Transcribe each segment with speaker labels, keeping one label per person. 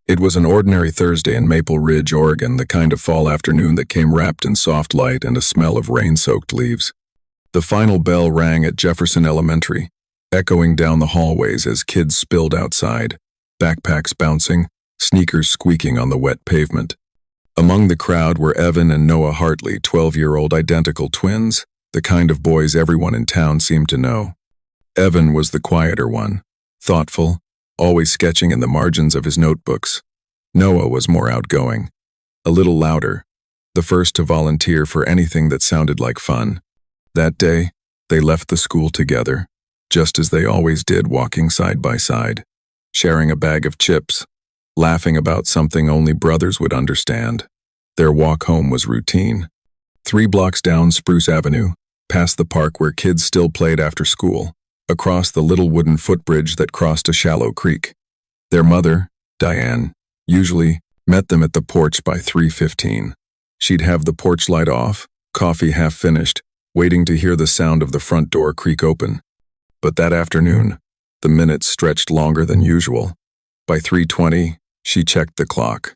Speaker 1: It was an ordinary Thursday in Maple Ridge, Oregon, the kind of fall afternoon that came wrapped in soft light and a smell of rain-soaked leaves. The final bell rang at Jefferson Elementary, echoing down the hallways as kids spilled outside, backpacks bouncing, sneakers squeaking on the wet pavement. Among the crowd were Evan and Noah Hartley, 12-year-old identical twins, the kind of boys everyone in town seemed to know. Evan was the quieter one, thoughtful, always sketching in the margins of his notebooks. Noah was more outgoing, a little louder, the first to volunteer for anything that sounded like fun. That day, they left the school together, just as they always did, walking side by side, sharing a bag of chips, laughing about something only brothers would understand. Their walk home was routine. 3 blocks down Spruce Avenue, past the park where kids still played after school, across the little wooden footbridge that crossed a shallow creek. Their mother, Diane, usually met them at the porch by 3:15. She'd have the porch light off, coffee half finished, waiting to hear the sound of the front door creak open. But that afternoon, the minutes stretched longer than usual. By 3:20, she checked the clock.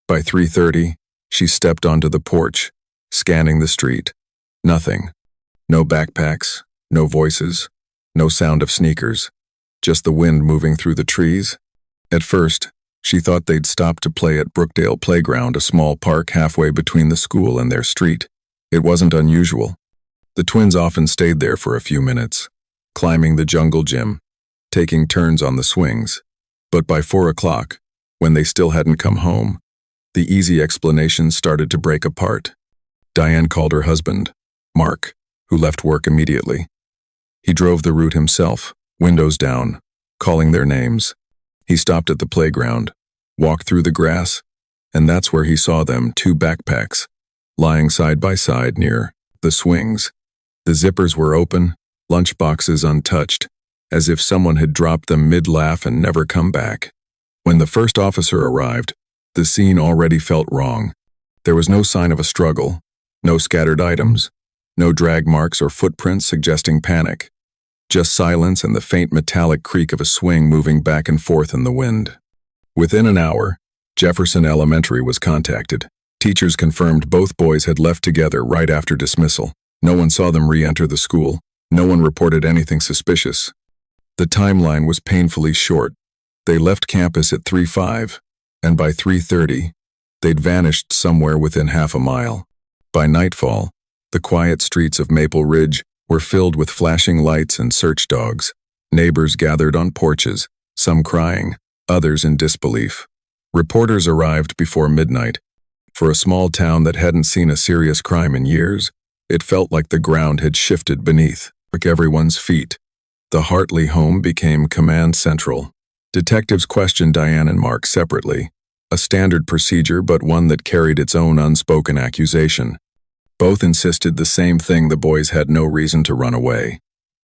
Speaker 1: By 3:30, she stepped onto the porch, scanning the street. Nothing. No backpacks, no voices, no sound of sneakers, just the wind moving through the trees. At first, she thought they'd stopped to play at Brookdale Playground, a small park halfway between the school and their street. It wasn't unusual. The twins often stayed there for a few minutes, climbing the jungle gym, taking turns on the swings. But by 4 o'clock, when they still hadn't come home, the easy explanations started to break apart. Diane called her husband, Mark, who left work immediately. He drove the route himself, windows down, calling their names. He stopped at the playground, walked through the grass, and that's where he saw them, 2 backpacks, lying side by side near the swings. The zippers were open, lunch boxes untouched, as if someone had dropped them mid-laugh and never come back. When the first officer arrived, the scene already felt wrong. There was no sign of a struggle, no scattered items, no drag marks or footprints suggesting panic. Just silence and the faint metallic creak of a swing moving back and forth in the wind. Within an hour, Jefferson Elementary was contacted. Teachers confirmed both boys had left together right after dismissal. No one saw them re-enter the school. No one reported anything suspicious. The timeline was painfully short. They left campus at 3:05, and by 3:30, they'd vanished somewhere within half a mile. By nightfall, the quiet streets of Maple Ridge were filled with flashing lights and search dogs. Neighbors gathered on porches, some crying, others in disbelief. Reporters arrived before midnight. For a small town that hadn't seen a serious crime in years, it felt like the ground had shifted beneath everyone's feet. The Hartley home became command central. Detectives questioned Diane and Mark separately, a standard procedure but one that carried its own unspoken accusation. Both insisted the same thing: the boys had no reason to run away.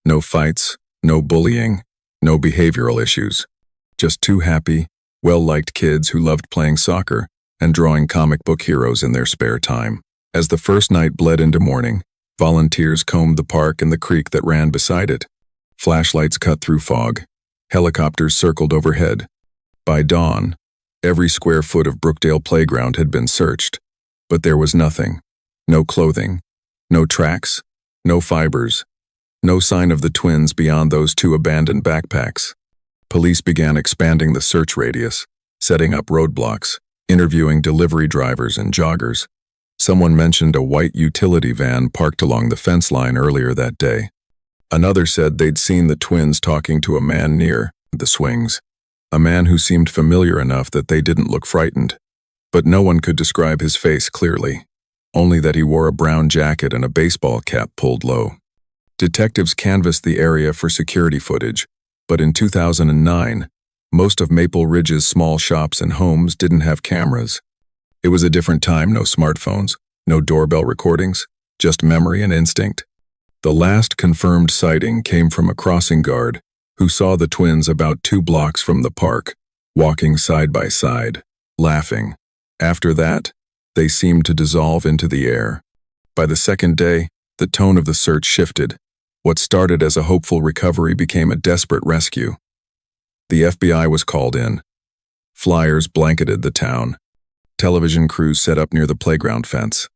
Speaker 1: No fights, no bullying, no behavioral issues. Just 2 happy, well-liked kids who loved playing soccer and drawing comic book heroes in their spare time. As the first night bled into morning, volunteers combed the park and the creek that ran beside it. Flashlights cut through fog. Helicopters circled overhead. By dawn, every square foot of Brookdale Playground had been searched, but there was nothing. No clothing, no tracks, no fibers, no sign of the twins beyond those 2 abandoned backpacks. Police began expanding the search radius, setting up roadblocks, interviewing delivery drivers and joggers. Someone mentioned a white utility van parked along the fence line earlier that day. Another said they'd seen the twins talking to a man near the swings, a man who seemed familiar enough that they didn't look frightened. But no one could describe his face clearly, only that he wore a brown jacket and a baseball cap pulled low. Detectives canvassed the area for security footage, but in 2009, most of Maple Ridge's small shops and homes didn't have cameras. It was a different time: no smartphones, no doorbell recordings, just memory and instinct. The last confirmed sighting came from a crossing guard who saw the twins about 2 blocks from the park, walking side by side, laughing. After that, they seemed to dissolve into the air. By the second day, the tone of the search shifted. What started as a hopeful recovery became a desperate rescue. The FBI was called in. Flyers blanketed the town. Television crews set up near the playground fence.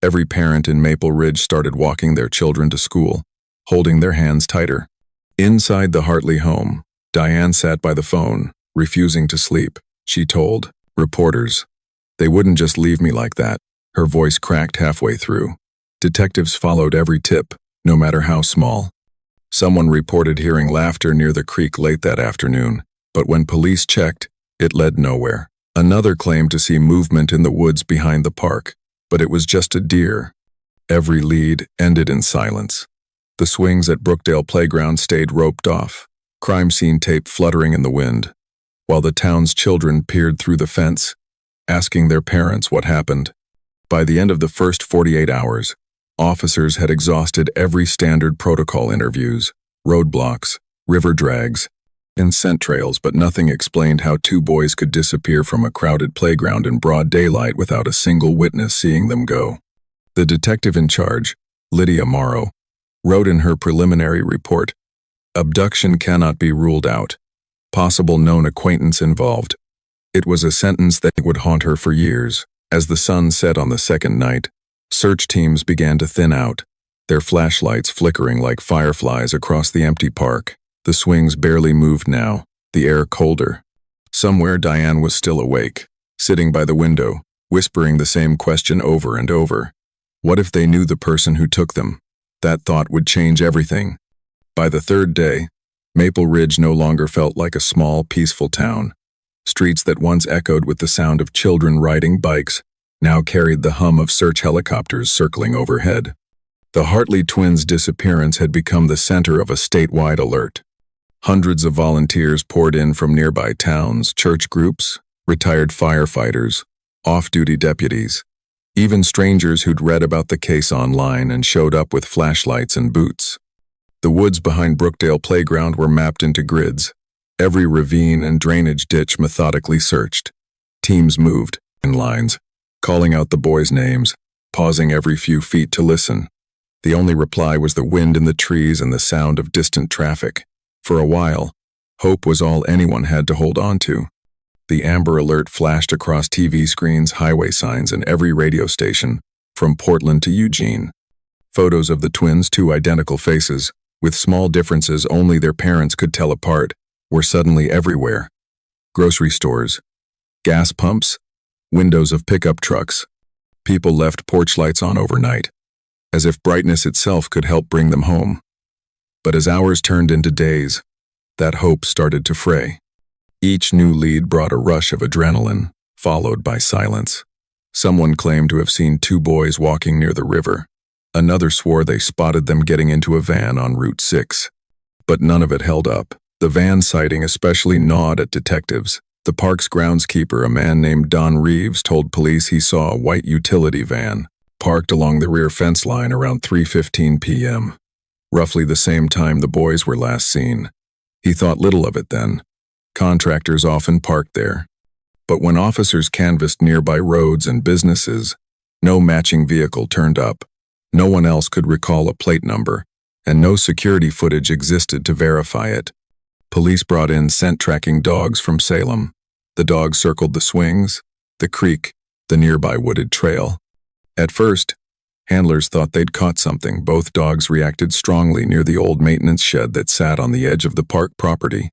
Speaker 1: Every parent in Maple Ridge started walking their children to school, holding their hands tighter. Inside the Hartley home, Diane sat by the phone, refusing to sleep. She told reporters, "They wouldn't just leave me like that." Her voice cracked halfway through. Detectives followed every tip, no matter how small. Someone reported hearing laughter near the creek late that afternoon, but when police checked, it led nowhere. Another claimed to see movement in the woods behind the park, but it was just a deer. Every lead ended in silence. The swings at Brookdale Playground stayed roped off, crime scene tape fluttering in the wind, while the town's children peered through the fence, asking their parents what happened. By the end of the first 48 hours, officers had exhausted every standard protocol: interviews, roadblocks, river drags, and scent trails, but nothing explained how two boys could disappear from a crowded playground in broad daylight without a single witness seeing them go. The detective in charge, Lydia Morrow, wrote in her preliminary report, "Abduction cannot be ruled out. Possible known acquaintance involved." It was a sentence that would haunt her for years. As the sun set on the second night, search teams began to thin out, their flashlights flickering like fireflies across the empty park. The swings barely moved now, the air colder. Somewhere Diane was still awake, sitting by the window, whispering the same question over and over. What if they knew the person who took them? That thought would change everything. By the third day, Maple Ridge no longer felt like a small, peaceful town. Streets that once echoed with the sound of children riding bikes now carried the hum of search helicopters circling overhead. The Hartley twins' disappearance had become the center of a statewide alert. Hundreds of volunteers poured in from nearby towns, church groups, retired firefighters, off-duty deputies, even strangers who'd read about the case online and showed up with flashlights and boots. The woods behind Brookdale Playground were mapped into grids, every ravine and drainage ditch methodically searched. Teams moved in lines, calling out the boys' names, pausing every few feet to listen. The only reply was the wind in the trees and the sound of distant traffic. For a while, hope was all anyone had to hold on to. The Amber Alert flashed across TV screens, highway signs, and every radio station, from Portland to Eugene. Photos of the twins, two identical faces, with small differences only their parents could tell apart, were suddenly everywhere. Grocery stores, gas pumps, windows of pickup trucks. People left porch lights on overnight, as if brightness itself could help bring them home. But as hours turned into days, that hope started to fray. Each new lead brought a rush of adrenaline, followed by silence. Someone claimed to have seen two boys walking near the river. Another swore they spotted them getting into a van on Route 6. But none of it held up. The van sighting especially gnawed at detectives. The park's groundskeeper, a man named Don Reeves, told police he saw a white utility van parked along the rear fence line around 3:15 p.m., roughly the same time the boys were last seen. He thought little of it then. Contractors often parked there. But when officers canvassed nearby roads and businesses, no matching vehicle turned up. No one else could recall a plate number, and no security footage existed to verify it. Police brought in scent-tracking dogs from Salem. The dogs circled the swings, the creek, the nearby wooded trail. At first, handlers thought they'd caught something. Both dogs reacted strongly near the old maintenance shed that sat on the edge of the park property.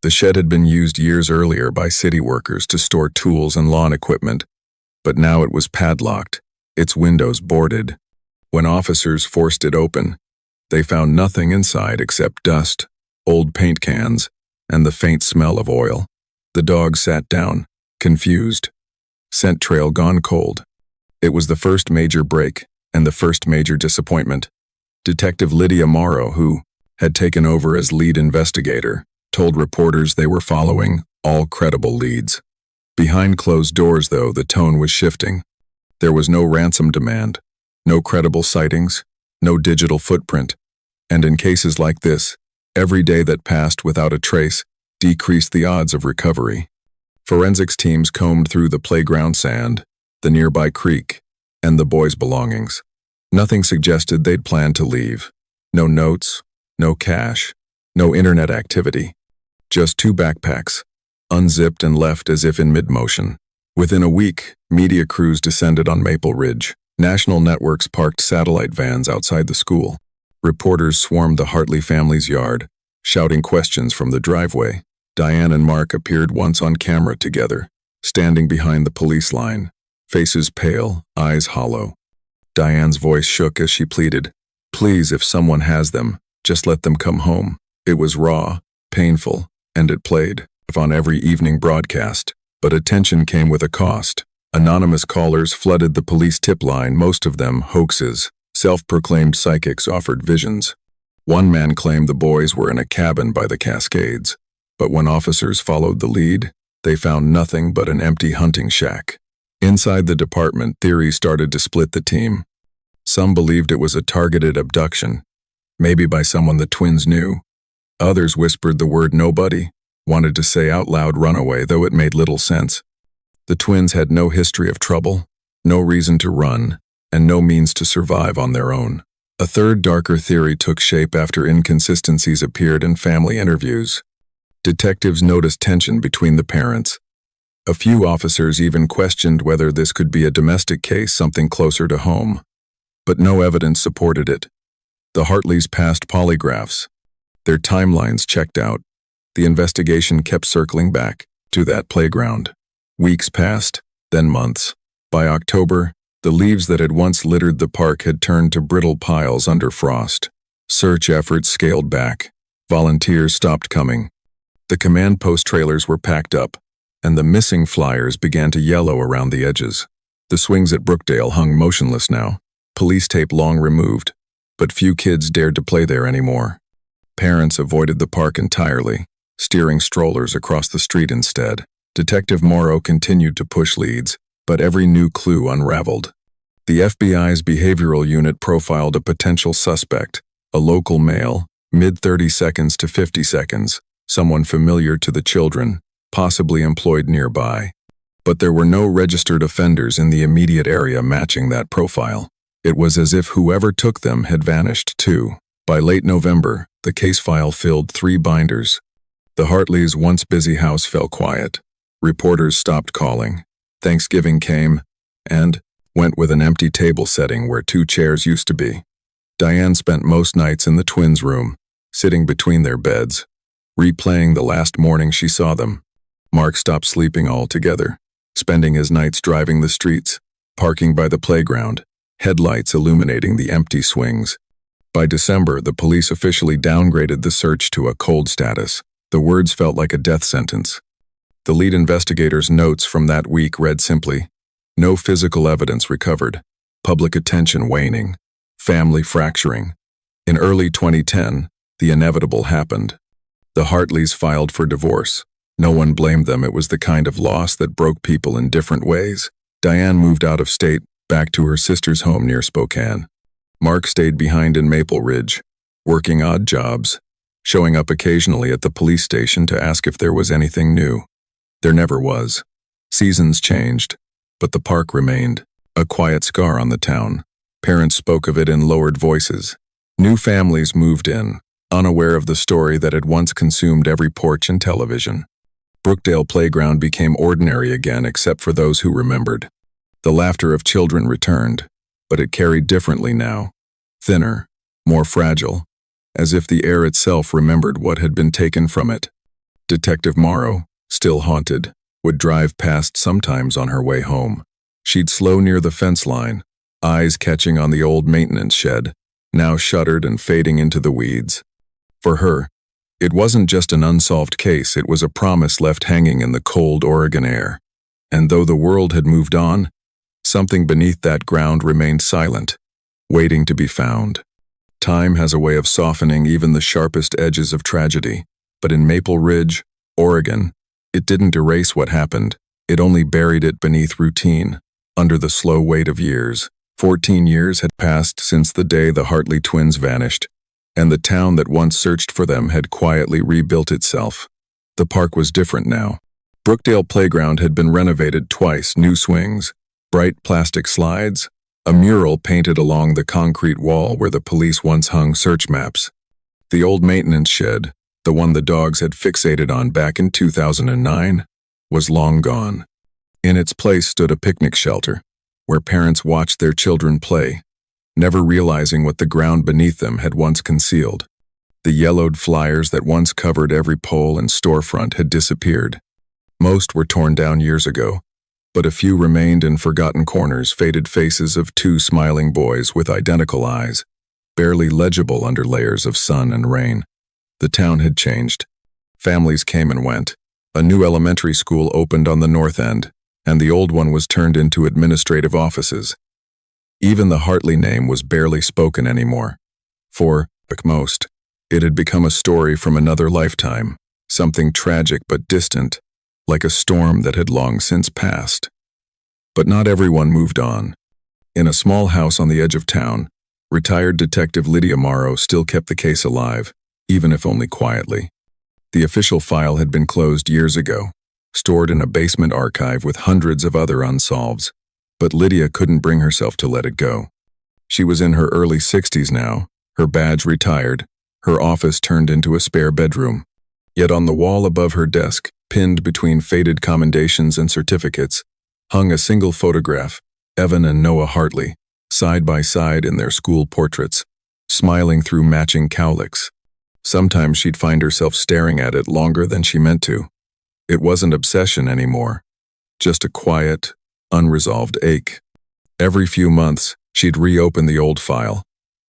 Speaker 1: The shed had been used years earlier by city workers to store tools and lawn equipment, but now it was padlocked, its windows boarded. When officers forced it open, they found nothing inside except dust, old paint cans, and the faint smell of oil. The dogs sat down, confused. Scent trail gone cold. It was the first major break and the first major disappointment. Detective Lydia Morrow, who had taken over as lead investigator, told reporters they were following all credible leads. Behind closed doors, though, the tone was shifting. There was no ransom demand, no credible sightings, no digital footprint. And in cases like this, every day that passed without a trace decreased the odds of recovery. Forensics teams combed through the playground sand, the nearby creek, and the boys' belongings. Nothing suggested they'd planned to leave. No notes, no cash, no internet activity. Just two backpacks, unzipped and left as if in mid-motion. Within a week, media crews descended on Maple Ridge. National networks parked satellite vans outside the school. Reporters swarmed the Hartley family's yard, shouting questions from the driveway. Diane and Mark appeared once on camera together, standing behind the police line, faces pale, eyes hollow. Diane's voice shook as she pleaded, "Please, if someone has them, just let them come home." It was raw, painful, and it played on every evening broadcast. But attention came with a cost. Anonymous callers flooded the police tip line, most of them hoaxes. Self-proclaimed psychics offered visions. One man claimed the boys were in a cabin by the Cascades, but when officers followed the lead, they found nothing but an empty hunting shack. Inside the department, theories started to split the team. Some believed it was a targeted abduction, maybe by someone the twins knew. Others whispered the word nobody, wanted to say out loud runaway, though it made little sense. The twins had no history of trouble, no reason to run, and no means to survive on their own. A third darker theory took shape after inconsistencies appeared in family interviews. Detectives noticed tension between the parents. A few officers even questioned whether this could be a domestic case, something closer to home. But no evidence supported it. The Hartleys passed polygraphs. Their timelines checked out. The investigation kept circling back to that playground. Weeks passed, then months. By October, the leaves that had once littered the park had turned to brittle piles under frost. Search efforts scaled back. Volunteers stopped coming. The command post trailers were packed up, and the missing flyers began to yellow around the edges. The swings at Brookdale hung motionless now, police tape long removed, but few kids dared to play there anymore. Parents avoided the park entirely, steering strollers across the street instead. Detective Morrow continued to push leads, but every new clue unraveled. The FBI's behavioral unit profiled a potential suspect, a local male, mid-30 seconds to 50 seconds, someone familiar to the children, possibly employed nearby. But there were no registered offenders in the immediate area matching that profile. It was as if whoever took them had vanished too. By late November, the case file filled 3 binders. The Hartleys' once busy house fell quiet. Reporters stopped calling. Thanksgiving came, and went with an empty table setting where 2 chairs used to be. Diane spent most nights in the twins' room, sitting between their beds, replaying the last morning she saw them. Mark stopped sleeping altogether, spending his nights driving the streets, parking by the playground, headlights illuminating the empty swings. By December, the police officially downgraded the search to a cold status. The words felt like a death sentence. The lead investigator's notes from that week read simply, "No physical evidence recovered, public attention waning, family fracturing." In early 2010, the inevitable happened. The Hartleys filed for divorce. No one blamed them. It was the kind of loss that broke people in different ways. Diane moved out of state, back to her sister's home near Spokane. Mark stayed behind in Maple Ridge, working odd jobs, showing up occasionally at the police station to ask if there was anything new. There never was. Seasons changed, but the park remained, a quiet scar on the town. Parents spoke of it in lowered voices. New families moved in, unaware of the story that had once consumed every porch and television. Brookdale Playground became ordinary again except for those who remembered. The laughter of children returned, but it carried differently now. Thinner, more fragile, as if the air itself remembered what had been taken from it. Detective Morrow, still haunted, would drive past sometimes on her way home. She'd slow near the fence line, eyes catching on the old maintenance shed, now shuttered and fading into the weeds. For her, it wasn't just an unsolved case, it was a promise left hanging in the cold Oregon air. And though the world had moved on, something beneath that ground remained silent, waiting to be found. Time has a way of softening even the sharpest edges of tragedy, but in Maple Ridge, Oregon, it didn't erase what happened, it only buried it beneath routine, under the slow weight of years. 14 years had passed since the day the Hartley twins vanished, and the town that once searched for them had quietly rebuilt itself. The park was different now. Brookdale Playground had been renovated twice, new swings, bright plastic slides, a mural painted along the concrete wall where the police once hung search maps. The old maintenance shed, the one the dogs had fixated on back in 2009, was long gone. In its place stood a picnic shelter, where parents watched their children play, never realizing what the ground beneath them had once concealed. The yellowed flyers that once covered every pole and storefront had disappeared. Most were torn down years ago, but a few remained in forgotten corners, faded faces of two smiling boys with identical eyes, barely legible under layers of sun and rain. The town had changed. Families came and went. A new elementary school opened on the north end, and the old one was turned into administrative offices. Even the Hartley name was barely spoken anymore. For, like most, it had become a story from another lifetime, something tragic but distant, like a storm that had long since passed. But not everyone moved on. In a small house on the edge of town, retired Detective Lydia Morrow still kept the case alive, even if only quietly. The official file had been closed years ago, stored in a basement archive with hundreds of other unsolveds, but Lydia couldn't bring herself to let it go. She was in her early 60s now, her badge retired, her office turned into a spare bedroom. Yet on the wall above her desk, pinned between faded commendations and certificates, hung a single photograph, Evan and Noah Hartley, side by side in their school portraits, smiling through matching cowlicks. Sometimes she'd find herself staring at it longer than she meant to. It wasn't obsession anymore, just a quiet, unresolved ache. Every few months, she'd reopen the old file,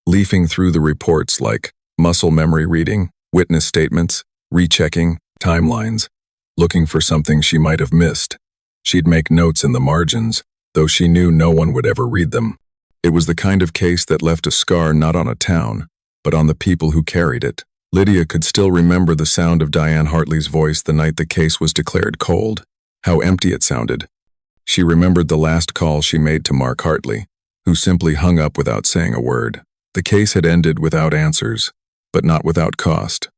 Speaker 1: leafing through the reports like muscle memory reading, witness statements, rechecking, timelines, looking for something she might have missed. She'd make notes in the margins, though she knew no one would ever read them. It was the kind of case that left a scar not on a town, but on the people who carried it. Lydia could still remember the sound of Diane Hartley's voice the night the case was declared cold, how empty it sounded. She remembered the last call she made to Mark Hartley, who simply hung up without saying a word. The case had ended without answers, but not without cost.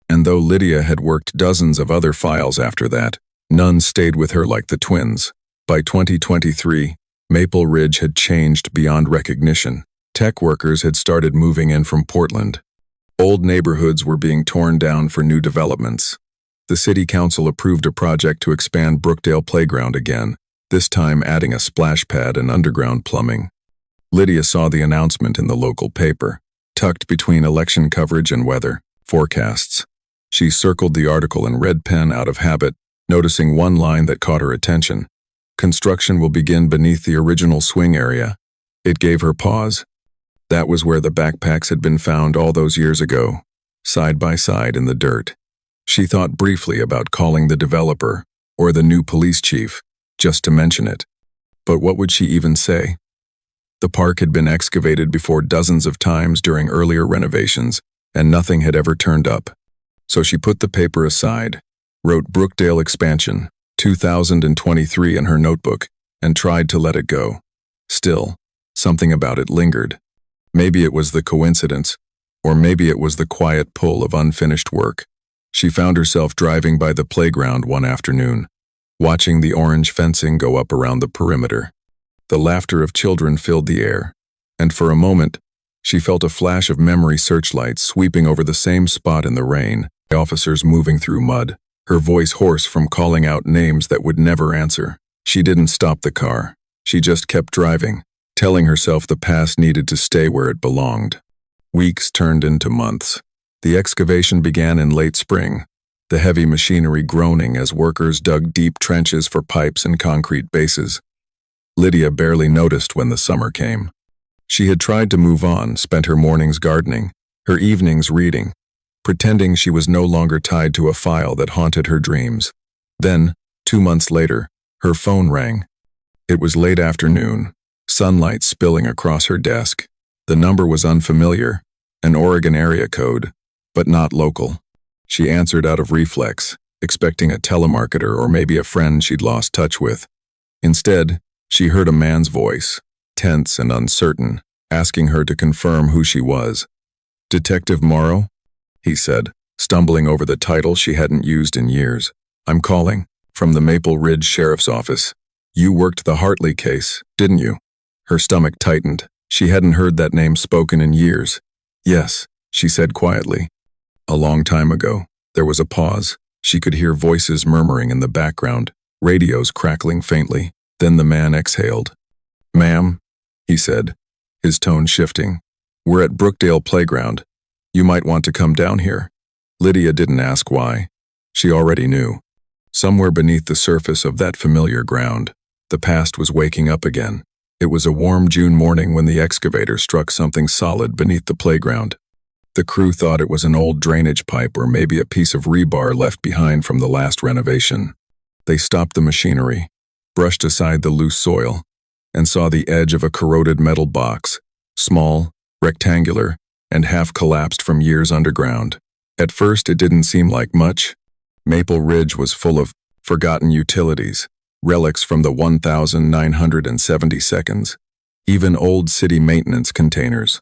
Speaker 1: And though Lydia had worked dozens of other files after that, none stayed with her like the twins. By 2023, Maple Ridge had changed beyond recognition. Tech workers had started moving in from Portland. Old neighborhoods were being torn down for new developments. The city council approved a project to expand Brookdale Playground again, this time adding a splash pad and underground plumbing. Lydia saw the announcement in the local paper, tucked between election coverage and weather forecasts. She circled the article in red pen out of habit, noticing one line that caught her attention. Construction will begin beneath the original swing area. It gave her pause. That was where the backpacks had been found all those years ago, side by side in the dirt. She thought briefly about calling the developer or the new police chief, just to mention it. But what would she even say? The park had been excavated before dozens of times during earlier renovations, and nothing had ever turned up. So she put the paper aside, wrote Brookdale Expansion, 2023 in her notebook, and tried to let it go. Still, something about it lingered. Maybe it was the coincidence, or maybe it was the quiet pull of unfinished work. She found herself driving by the playground one afternoon, watching the orange fencing go up around the perimeter. The laughter of children filled the air, and for a moment, she felt a flash of memory searchlights sweeping over the same spot in the rain, officers moving through mud, her voice hoarse from calling out names that would never answer. She didn't stop the car. She just kept driving, telling herself the past needed to stay where it belonged. Weeks turned into months. The excavation began in late spring, the heavy machinery groaning as workers dug deep trenches for pipes and concrete bases. Lydia barely noticed when the summer came. She had tried to move on, spent her mornings gardening, her evenings reading, pretending she was no longer tied to a file that haunted her dreams. Then, 2 months later, her phone rang. It was late afternoon, sunlight spilling across her desk. The number was unfamiliar, an Oregon area code, but not local. She answered out of reflex, expecting a telemarketer or maybe a friend she'd lost touch with. Instead, she heard a man's voice, tense and uncertain, asking her to confirm who she was. "Detective Morrow?" he said, stumbling over the title she hadn't used in years. "I'm calling from the Maple Ridge Sheriff's Office. You worked the Hartley case, didn't you?" Her stomach tightened. She hadn't heard that name spoken in years. "Yes," she said quietly. "A long time ago." There was a pause. She could hear voices murmuring in the background, radios crackling faintly. Then the man exhaled. "Ma'am," he said, his tone shifting. "We're at Brookdale Playground. You might want to come down here." Lydia didn't ask why. She already knew. Somewhere beneath the surface of that familiar ground, the past was waking up again. It was a warm June morning when the excavator struck something solid beneath the playground. The crew thought it was an old drainage pipe or maybe a piece of rebar left behind from the last renovation. They stopped the machinery, brushed aside the loose soil, and saw the edge of a corroded metal box, small, rectangular, and half collapsed from years underground. At first it didn't seem like much. Maple Ridge was full of forgotten utilities, relics from the 1972, even old city maintenance containers.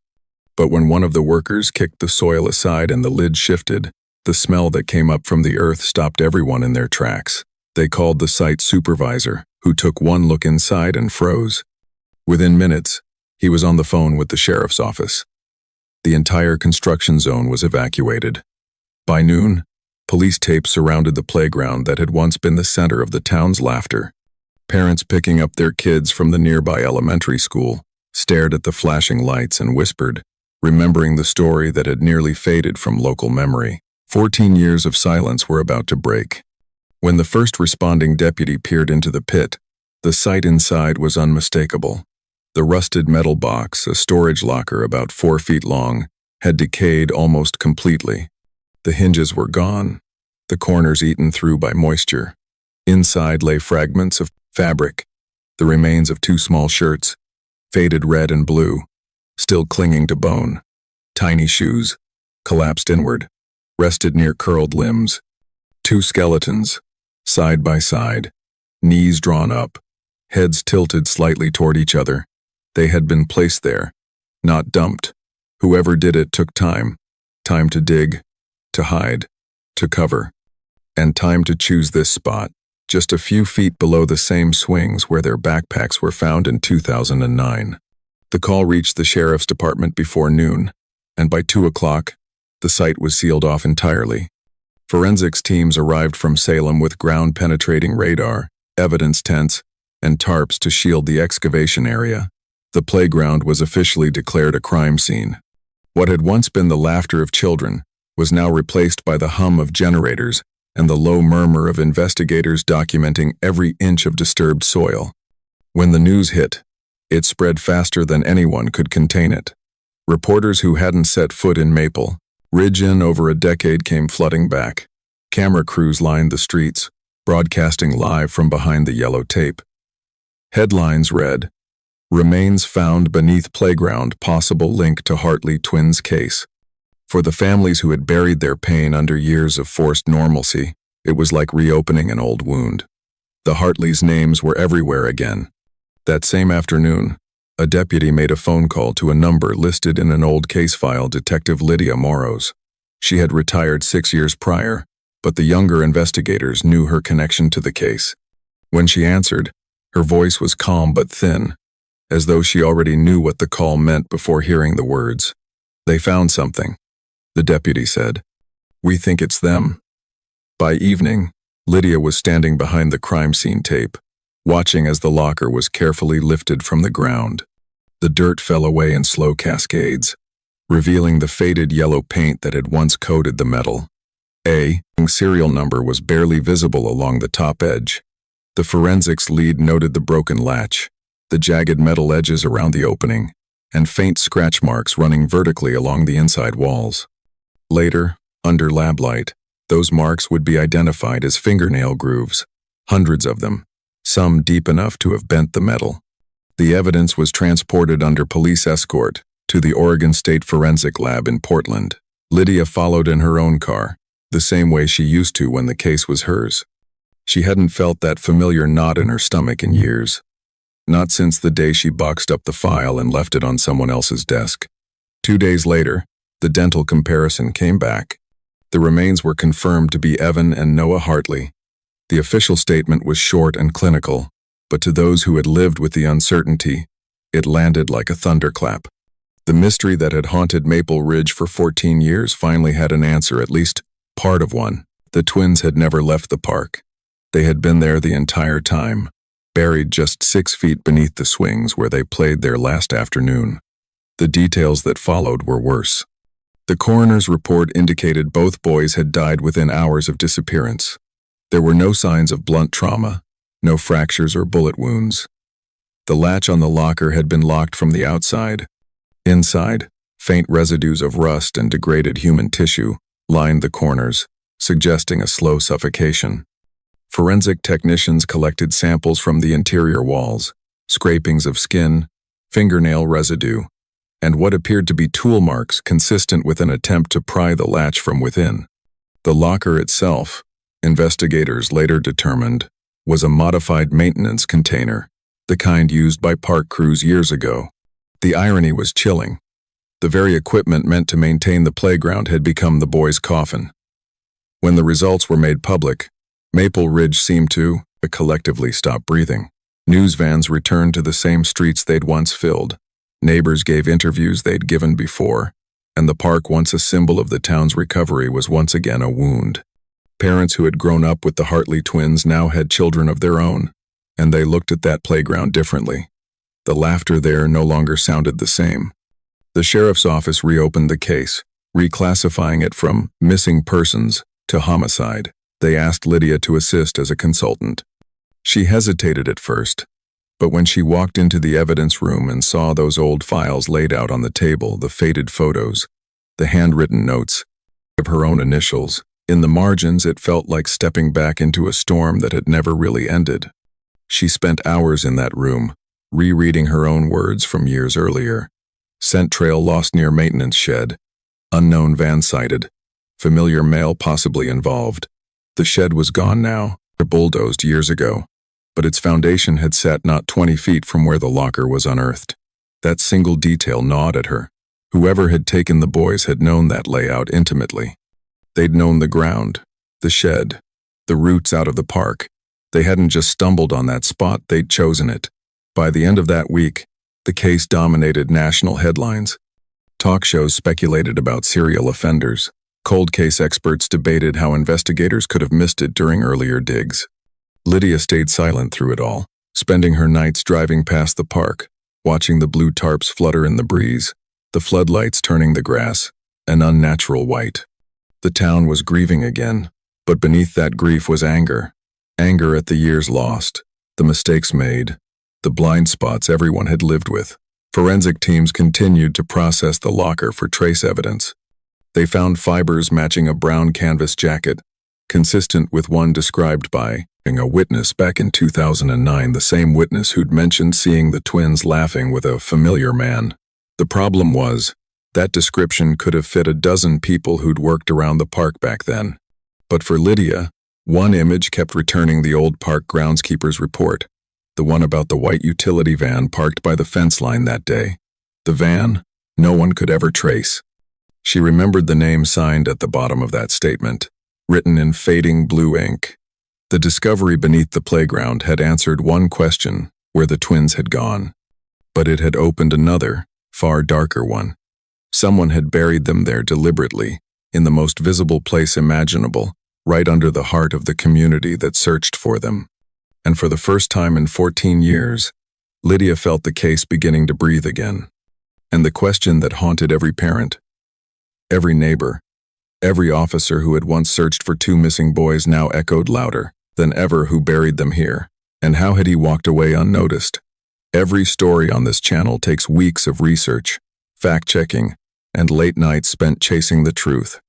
Speaker 1: But when one of the workers kicked the soil aside and the lid shifted, the smell that came up from the earth stopped everyone in their tracks. They called the site supervisor, who took one look inside and froze. Within minutes, he was on the phone with the sheriff's office. The entire construction zone was evacuated. By noon, police tape surrounded the playground that had once been the center of the town's laughter. Parents picking up their kids from the nearby elementary school stared at the flashing lights and whispered, remembering the story that had nearly faded from local memory. 14 years of silence were about to break. When the first responding deputy peered into the pit, the sight inside was unmistakable. The rusted metal box, a storage locker about 4 feet long, had decayed almost completely. The hinges were gone, the corners eaten through by moisture. Inside lay fragments of fabric, the remains of 2 small shirts, faded red and blue, still clinging to bone. Tiny shoes, collapsed inward, rested near curled limbs. 2 skeletons, side by side, knees drawn up, heads tilted slightly toward each other. They had been placed there, not dumped. Whoever did it took time. Time to dig, to hide, to cover. And time to choose this spot, just a few feet below the same swings where their backpacks were found in 2009. The call reached the sheriff's department before noon, and by 2 o'clock, the site was sealed off entirely. Forensics teams arrived from Salem with ground-penetrating radar, evidence tents, and tarps to shield the excavation area. The playground was officially declared a crime scene. What had once been the laughter of children was now replaced by the hum of generators and the low murmur of investigators documenting every inch of disturbed soil. When the news hit, it spread faster than anyone could contain it. Reporters who hadn't set foot in Maple Ridge in over a decade came flooding back. Camera crews lined the streets, broadcasting live from behind the yellow tape. Headlines read, "Remains found beneath playground, possible link to Hartley twins case." For the families who had buried their pain under years of forced normalcy, it was like reopening an old wound. The Hartleys' names were everywhere again. That same afternoon, a deputy made a phone call to a number listed in an old case file, Detective Lydia Morrow's. She had retired 6 years prior, but the younger investigators knew her connection to the case. When she answered, her voice was calm but thin, as though she already knew what the call meant before hearing the words. "They found something," the deputy said. "We think it's them." By evening, Lydia was standing behind the crime scene tape, watching as the locker was carefully lifted from the ground. The dirt fell away in slow cascades, revealing the faded yellow paint that had once coated the metal. A serial number was barely visible along the top edge. The forensics lead noted the broken latch, the jagged metal edges around the opening, and faint scratch marks running vertically along the inside walls. Later, under lab light, those marks would be identified as fingernail grooves, hundreds of them, some deep enough to have bent the metal. The evidence was transported under police escort to the Oregon State Forensic Lab in Portland. Lydia followed in her own car, the same way she used to when the case was hers. She hadn't felt that familiar knot in her stomach in years. Not since the day she boxed up the file and left it on someone else's desk. 2 days later, the dental comparison came back. The remains were confirmed to be Evan and Noah Hartley. The official statement was short and clinical, but to those who had lived with the uncertainty, it landed like a thunderclap. The mystery that had haunted Maple Ridge for 14 years finally had an answer, at least part of one. The twins had never left the park. They had been there the entire time, buried just 6 feet beneath the swings where they played their last afternoon. The details that followed were worse. The coroner's report indicated both boys had died within hours of disappearance. There were no signs of blunt trauma, no fractures or bullet wounds. The latch on the locker had been locked from the outside. Inside, faint residues of rust and degraded human tissue lined the corners, suggesting a slow suffocation. Forensic technicians collected samples from the interior walls, scrapings of skin, fingernail residue, and what appeared to be tool marks consistent with an attempt to pry the latch from within. The locker itself, investigators later determined, was a modified maintenance container, the kind used by park crews years ago. The irony was chilling. The very equipment meant to maintain the playground had become the boys' coffin. When the results were made public, Maple Ridge seemed to, collectively, stop breathing. News vans returned to the same streets they'd once filled. Neighbors gave interviews they'd given before, and the park, once a symbol of the town's recovery, was once again a wound. Parents who had grown up with the Hartley twins now had children of their own, and they looked at that playground differently. The laughter there no longer sounded the same. The sheriff's office reopened the case, reclassifying it from missing persons to homicide. They asked Lydia to assist as a consultant. She hesitated at first, but when she walked into the evidence room and saw those old files laid out on the table, the faded photos, the handwritten notes of her own initials, in the margins, it felt like stepping back into a storm that had never really ended. She spent hours in that room, rereading her own words from years earlier. Scent trail lost near maintenance shed. Unknown van sighted. Familiar male possibly involved. The shed was gone now, bulldozed years ago, but its foundation had sat not 20 feet from where the locker was unearthed. That single detail gnawed at her. Whoever had taken the boys had known that layout intimately. They'd known the ground, the shed, the routes out of the park. They hadn't just stumbled on that spot, they'd chosen it. By the end of that week, the case dominated national headlines. Talk shows speculated about serial offenders. Cold case experts debated how investigators could have missed it during earlier digs. Lydia stayed silent through it all, spending her nights driving past the park, watching the blue tarps flutter in the breeze, the floodlights turning the grass an unnatural white. The town was grieving again, but beneath that grief was anger. Anger at the years lost, the mistakes made, the blind spots everyone had lived with. Forensic teams continued to process the locker for trace evidence. They found fibers matching a brown canvas jacket, consistent with one described by a witness back in 2009, the same witness who'd mentioned seeing the twins laughing with a familiar man. The problem was, that description could have fit a dozen people who'd worked around the park back then. But for Lydia, one image kept returning: the old park groundskeeper's report, the one about the white utility van parked by the fence line that day. The van no one could ever trace. She remembered the name signed at the bottom of that statement, written in fading blue ink. The discovery beneath the playground had answered one question: where the twins had gone. But it had opened another, far darker one. Someone had buried them there deliberately, in the most visible place imaginable, right under the heart of the community that searched for them. And for the first time in 14 years, Lydia felt the case beginning to breathe again. And the question that haunted every parent, every neighbor, every officer who had once searched for 2 missing boys now echoed louder than ever: who buried them here, and how had he walked away unnoticed? Every story on this channel takes weeks of research, fact-checking, and late nights spent chasing the truth.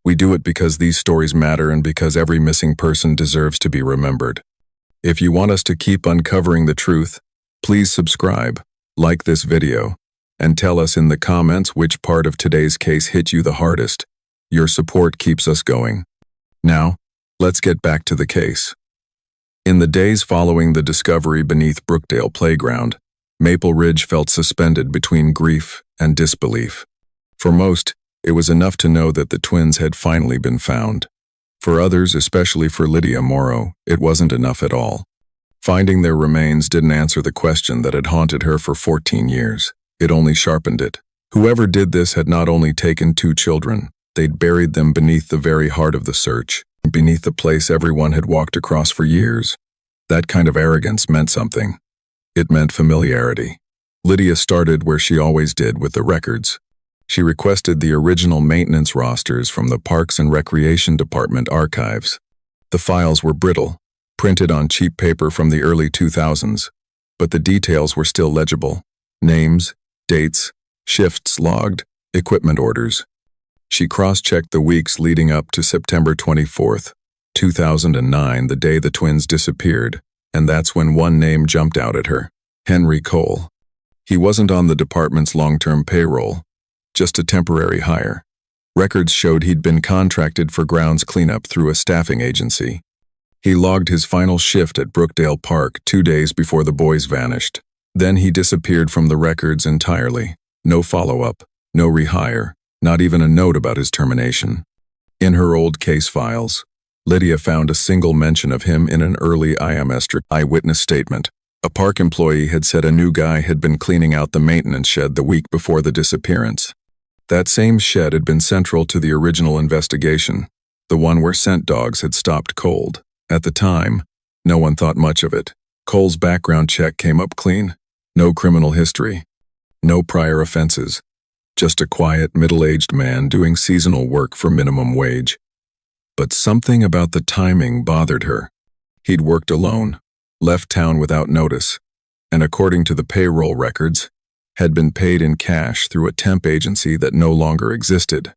Speaker 1: We do it because these stories matter and because every missing person deserves to be remembered. If you want us to keep uncovering the truth, please subscribe, like this video, and tell us in the comments which part of today's case hit you the hardest. Your support keeps us going. Now, let's get back to the case. In the days following the discovery beneath Brookdale Playground, Maple Ridge felt suspended between grief and disbelief. For most, it was enough to know that the twins had finally been found. For others, especially for Lydia Morrow, it wasn't enough at all. Finding their remains didn't answer the question that had haunted her for 14 years. It only sharpened it. Whoever did this had not only taken 2 children, They'd buried them beneath the very heart of the search, beneath the place everyone had walked across for years. That kind of arrogance meant something. It meant familiarity. Lydia started where she always did, with the records. She requested the original maintenance rosters from the Parks and Recreation Department archives. The files were brittle, printed on cheap paper from the early 2000s, but the details were still legible. Names, dates, shifts logged, equipment orders. She cross-checked the weeks leading up to September 24th, 2009, the day the twins disappeared, and that's when one name jumped out at her: Henry Cole. He wasn't on the department's long-term payroll, just a temporary hire. Records showed he'd been contracted for grounds cleanup through a staffing agency. He logged his final shift at Brookdale Park 2 days before the boys vanished. Then he disappeared from the records entirely. No follow-up, no rehire, not even a note about his termination. In her old case files, Lydia found a single mention of him in an early IMS eyewitness statement. A park employee had said a new guy had been cleaning out the maintenance shed the week before the disappearance. That same shed had been central to the original investigation, the one where scent dogs had stopped cold. At the time, no one thought much of it. Cole's background check came up clean. No criminal history. No prior offenses. Just a quiet, middle-aged man doing seasonal work for minimum wage. But something about the timing bothered her. He'd worked alone, left town without notice, and according to the payroll records, had been paid in cash through a temp agency that no longer existed.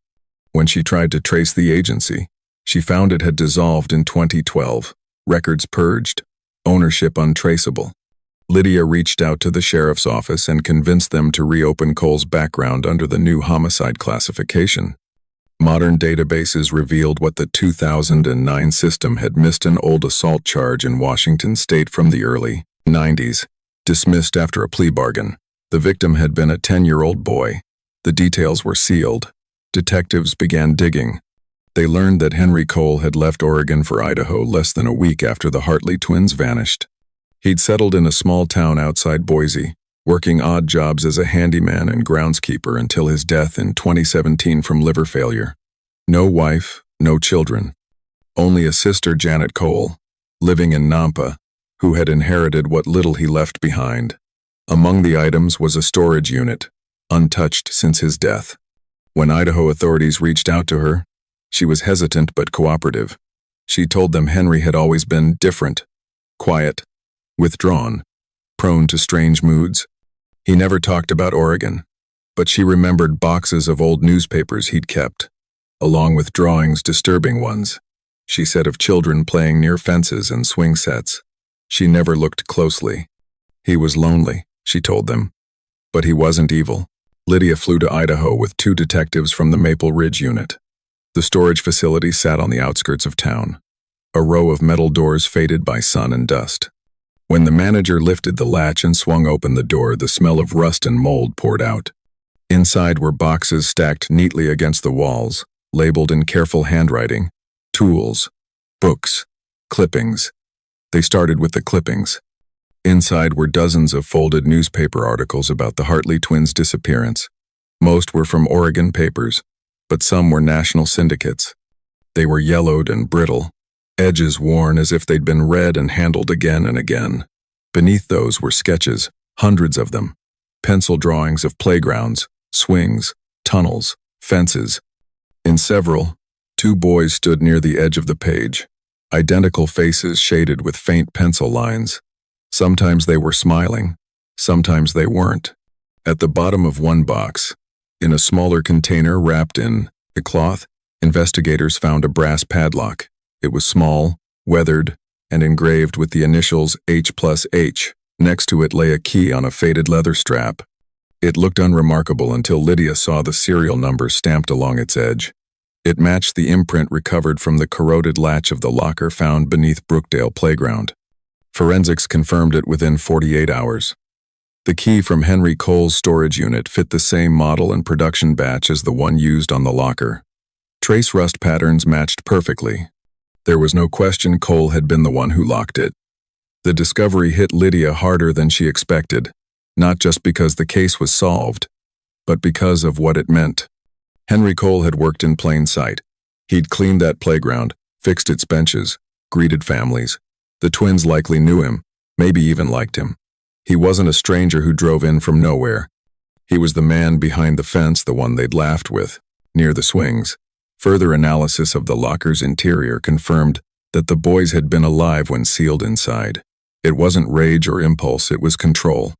Speaker 1: When she tried to trace the agency, she found it had dissolved in 2012, records purged, ownership untraceable. Lydia reached out to the sheriff's office and convinced them to reopen Cole's background under the new homicide classification. Modern databases revealed what the 2009 system had missed: an old assault charge in Washington state from the early 90s, dismissed after a plea bargain. The victim had been a 10-year-old boy. The details were sealed. Detectives began digging. They learned that Henry Cole had left Oregon for Idaho less than a week after the Hartley twins vanished. He'd settled in a small town outside Boise, working odd jobs as a handyman and groundskeeper until his death in 2017 from liver failure. No wife, no children. Only a sister, Janet Cole, living in Nampa, who had inherited what little he left behind. Among the items was a storage unit, untouched since his death. When Idaho authorities reached out to her, she was hesitant but cooperative. She told them Henry had always been different, quiet, withdrawn, prone to strange moods. He never talked about Oregon, but she remembered boxes of old newspapers he'd kept, along with drawings, disturbing ones. She said of children playing near fences and swing sets. She never looked closely. He was lonely, she told them, but he wasn't evil. Lydia flew to Idaho with 2 detectives from the Maple Ridge unit. The storage facility sat on the outskirts of town, a row of metal doors faded by sun and dust. When the manager lifted the latch and swung open the door, the smell of rust and mold poured out. Inside were boxes stacked neatly against the walls, labeled in careful handwriting: tools, books, clippings. They started with the clippings. Inside were dozens of folded newspaper articles about the Hartley twins' disappearance. Most were from Oregon papers, but some were national syndicates. They were yellowed and brittle, edges worn as if they'd been read and handled again and again. Beneath those were sketches, hundreds of them, pencil drawings of playgrounds, swings, tunnels, fences. In several, 2 boys stood near the edge of the page, identical faces shaded with faint pencil lines. Sometimes they were smiling, sometimes they weren't. At the bottom of one box, in a smaller container wrapped in a cloth, investigators found a brass padlock. It was small, weathered, and engraved with the initials H+H. Next to it lay a key on a faded leather strap. It looked unremarkable until Lydia saw the serial number stamped along its edge. It matched the imprint recovered from the corroded latch of the locker found beneath Brookdale Playground. Forensics confirmed it within 48 hours. The key from Henry Cole's storage unit fit the same model and production batch as the one used on the locker. Trace rust patterns matched perfectly. There was no question Cole had been the one who locked it. The discovery hit Lydia harder than she expected, not just because the case was solved, but because of what it meant. Henry Cole had worked in plain sight. He'd cleaned that playground, fixed its benches, greeted families. The twins likely knew him, maybe even liked him. He wasn't a stranger who drove in from nowhere. He was the man behind the fence, the one they'd laughed with, near the swings. Further analysis of the locker's interior confirmed that the boys had been alive when sealed inside. It wasn't rage or impulse, it was control.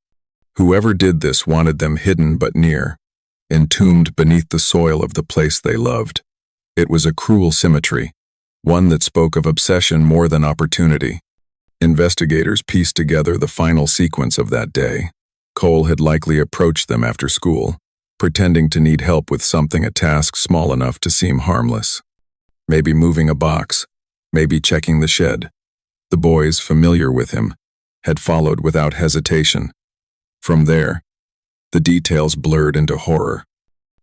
Speaker 1: Whoever did this wanted them hidden but near, entombed beneath the soil of the place they loved. It was a cruel symmetry, one that spoke of obsession more than opportunity. Investigators pieced together the final sequence of that day. Cole had likely approached them after school, pretending to need help with something, a task small enough to seem harmless. Maybe moving a box, maybe checking the shed. The boys, familiar with him, had followed without hesitation. From there, the details blurred into horror.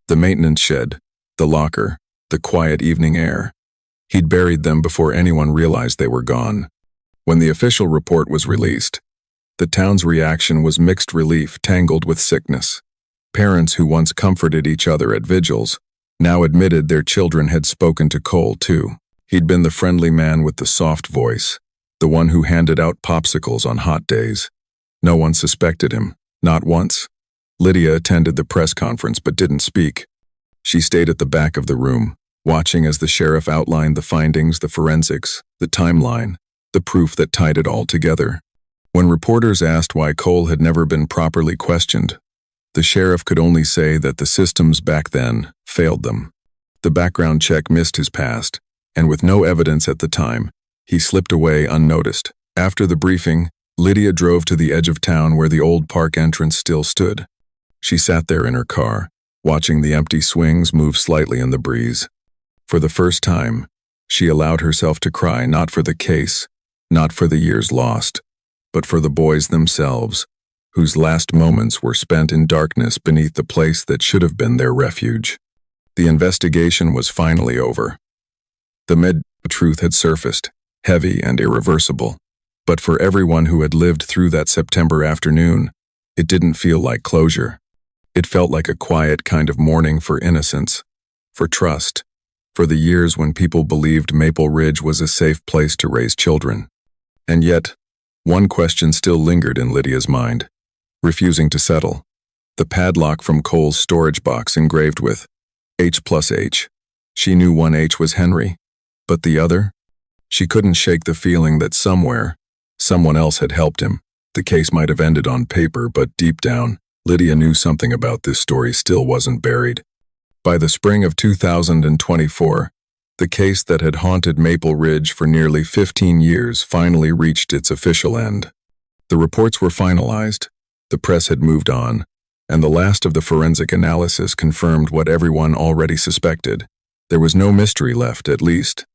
Speaker 1: The maintenance shed, the locker, the quiet evening air. He'd buried them before anyone realized they were gone. When the official report was released, the town's reaction was mixed relief tangled with sickness. Parents who once comforted each other at vigils now admitted their children had spoken to Cole too. He'd been the friendly man with the soft voice, the one who handed out popsicles on hot days. No one suspected him, not once. Lydia attended the press conference but didn't speak. She stayed at the back of the room, watching as the sheriff outlined the findings, the forensics, the timeline, the proof that tied it all together. When reporters asked why Cole had never been properly questioned, the sheriff could only say that the systems back then failed them. The background check missed his past, and with no evidence at the time, he slipped away unnoticed. After the briefing, Lydia drove to the edge of town where the old park entrance still stood. She sat there in her car, watching the empty swings move slightly in the breeze. For the first time, she allowed herself to cry, not for the case, not for the years lost, but for the boys themselves, whose last moments were spent in darkness beneath the place that should have been their refuge. The investigation was finally over. The truth had surfaced, heavy and irreversible. But for everyone who had lived through that September afternoon, it didn't feel like closure. It felt like a quiet kind of mourning for innocence, for trust, for the years when people believed Maple Ridge was a safe place to raise children. And yet, one question still lingered in Lydia's mind, refusing to settle. The padlock from Cole's storage box engraved with H+H. She knew one H was Henry, but the other? She couldn't shake the feeling that somewhere, someone else had helped him. The case might have ended on paper, but deep down, Lydia knew something about this story still wasn't buried. By the spring of 2024, the case that had haunted Maple Ridge for nearly 15 years finally reached its official end. The reports were finalized, the press had moved on, and the last of the forensic analysis confirmed what everyone already suspected. There was no mystery left, at least.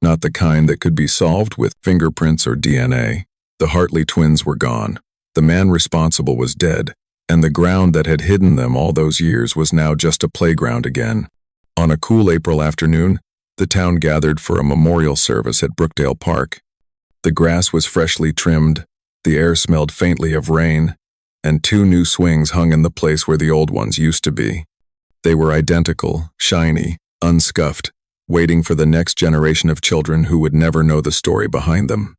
Speaker 1: Not the kind that could be solved with fingerprints or DNA. The Hartley twins were gone. The man responsible was dead, and the ground that had hidden them all those years was now just a playground again. On a cool April afternoon, the town gathered for a memorial service at Brookdale Park. The grass was freshly trimmed, the air smelled faintly of rain, and 2 new swings hung in the place where the old ones used to be. They were identical, shiny, unscuffed, waiting for the next generation of children who would never know the story behind them.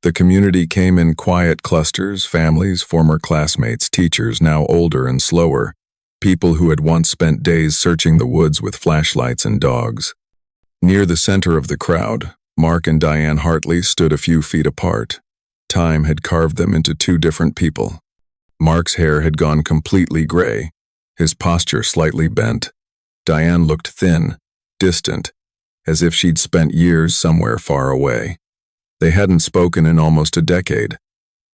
Speaker 1: The community came in quiet clusters, families, former classmates, teachers now older and slower, people who had once spent days searching the woods with flashlights and dogs. Near the center of the crowd, Mark and Diane Hartley stood a few feet apart. Time had carved them into 2 different people. Mark's hair had gone completely gray, his posture slightly bent. Diane looked thin, distant, as if she'd spent years somewhere far away. They hadn't spoken in almost a decade.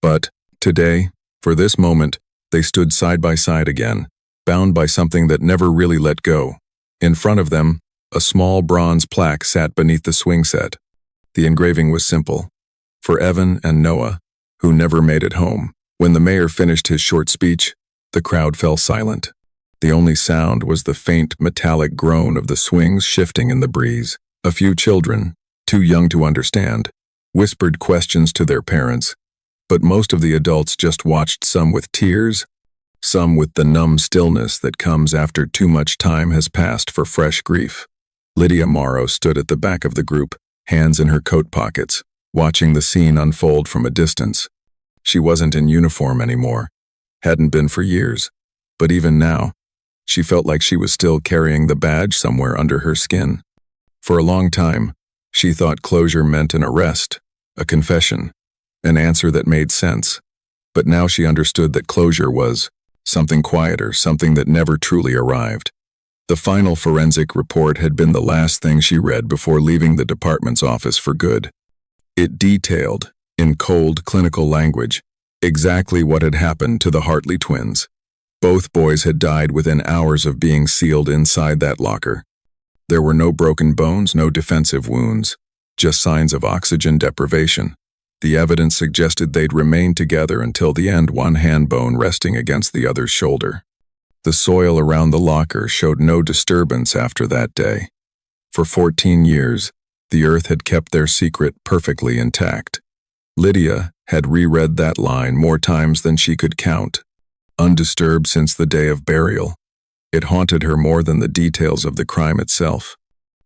Speaker 1: But, today, for this moment, they stood side by side again, bound by something that never really let go. In front of them, a small bronze plaque sat beneath the swing set. The engraving was simple. For Evan and Noah, who never made it home. When the mayor finished his short speech, the crowd fell silent. The only sound was the faint metallic groan of the swings shifting in the breeze. A few children, too young to understand, whispered questions to their parents, but most of the adults just watched, some with tears, some with the numb stillness that comes after too much time has passed for fresh grief. Lydia Morrow stood at the back of the group, hands in her coat pockets, watching the scene unfold from a distance. She wasn't in uniform anymore, hadn't been for years, but even now, she felt like she was still carrying the badge somewhere under her skin. For a long time, she thought closure meant an arrest, a confession, an answer that made sense. But now she understood that closure was something quieter, something that never truly arrived. The final forensic report had been the last thing she read before leaving the department's office for good. It detailed, in cold clinical language, exactly what had happened to the Hartley twins. Both boys had died within hours of being sealed inside that locker. There were no broken bones, no defensive wounds, just signs of oxygen deprivation. The evidence suggested they'd remained together until the end, one hand bone resting against the other's shoulder. The soil around the locker showed no disturbance after that day. For 14 years, the earth had kept their secret perfectly intact. Lydia had reread that line more times than she could count, undisturbed since the day of burial. It haunted her more than the details of the crime itself.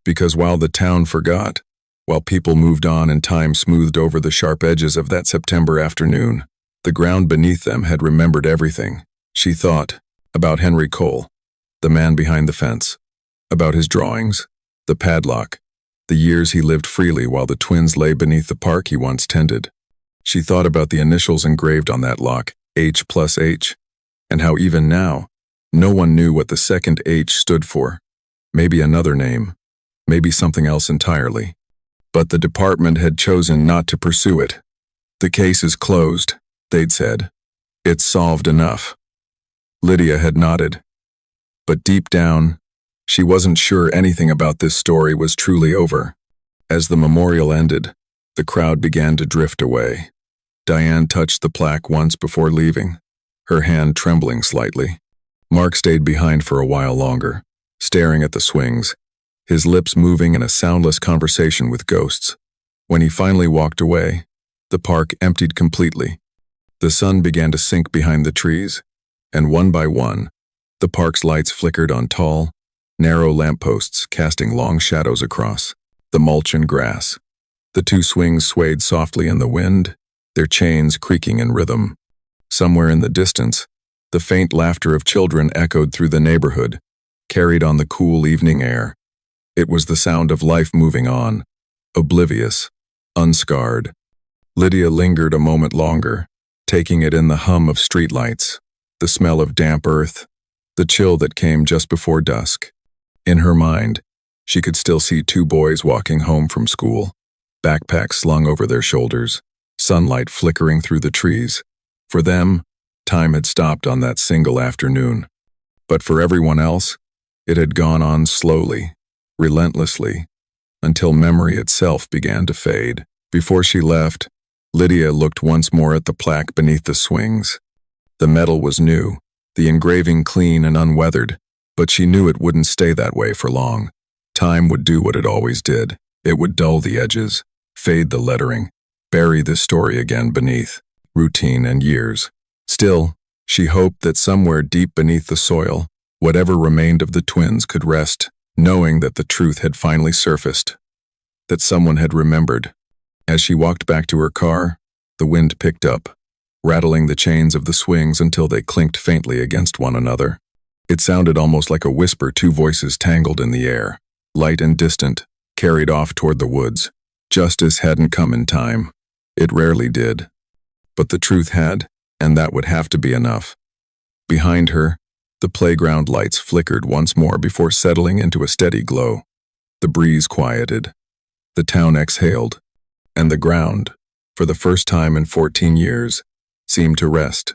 Speaker 1: Because while the town forgot, while people moved on and time smoothed over the sharp edges of that September afternoon, the ground beneath them had remembered everything. She thought about Henry Cole, the man behind the fence, about his drawings, the padlock, the years he lived freely while the twins lay beneath the park he once tended. She thought about the initials engraved on that lock, H+H, and how even now, no one knew what the second H stood for. Maybe another name, maybe something else entirely. But the department had chosen not to pursue it. The case is closed, they'd said. It's solved enough. Lydia had nodded. But deep down, she wasn't sure anything about this story was truly over. As the memorial ended, the crowd began to drift away. Diane touched the plaque once before leaving, her hand trembling slightly. Mark stayed behind for a while longer, staring at the swings, his lips moving in a soundless conversation with ghosts. When he finally walked away, the park emptied completely. The sun began to sink behind the trees, and one by one, the park's lights flickered on tall, narrow lampposts, casting long shadows across the mulch and grass. The two swings swayed softly in the wind, their chains creaking in rhythm. Somewhere in the distance, the faint laughter of children echoed through the neighborhood, carried on the cool evening air. It was the sound of life moving on, oblivious, unscarred. Lydia lingered a moment longer, taking it in the hum of streetlights, the smell of damp earth, the chill that came just before dusk. In her mind, she could still see two boys walking home from school, backpacks slung over their shoulders, sunlight flickering through the trees. For them, time had stopped on that single afternoon. But for everyone else, it had gone on slowly, relentlessly, until memory itself began to fade. Before she left, Lydia looked once more at the plaque beneath the swings. The metal was new, the engraving clean and unweathered, but she knew it wouldn't stay that way for long. Time would do what it always did. It would dull the edges, fade the lettering, bury the story again beneath routine and years. Still, she hoped that somewhere deep beneath the soil, whatever remained of the twins could rest, knowing that the truth had finally surfaced, that someone had remembered. As she walked back to her car, the wind picked up, rattling the chains of the swings until they clinked faintly against one another. It sounded almost like a whisper, two voices tangled in the air, light and distant, carried off toward the woods. Justice hadn't come in time. It rarely did. But the truth had, and that would have to be enough. Behind her, the playground lights flickered once more before settling into a steady glow. The breeze quieted. The town exhaled. And the ground, for the first time in 14 years, seemed to rest.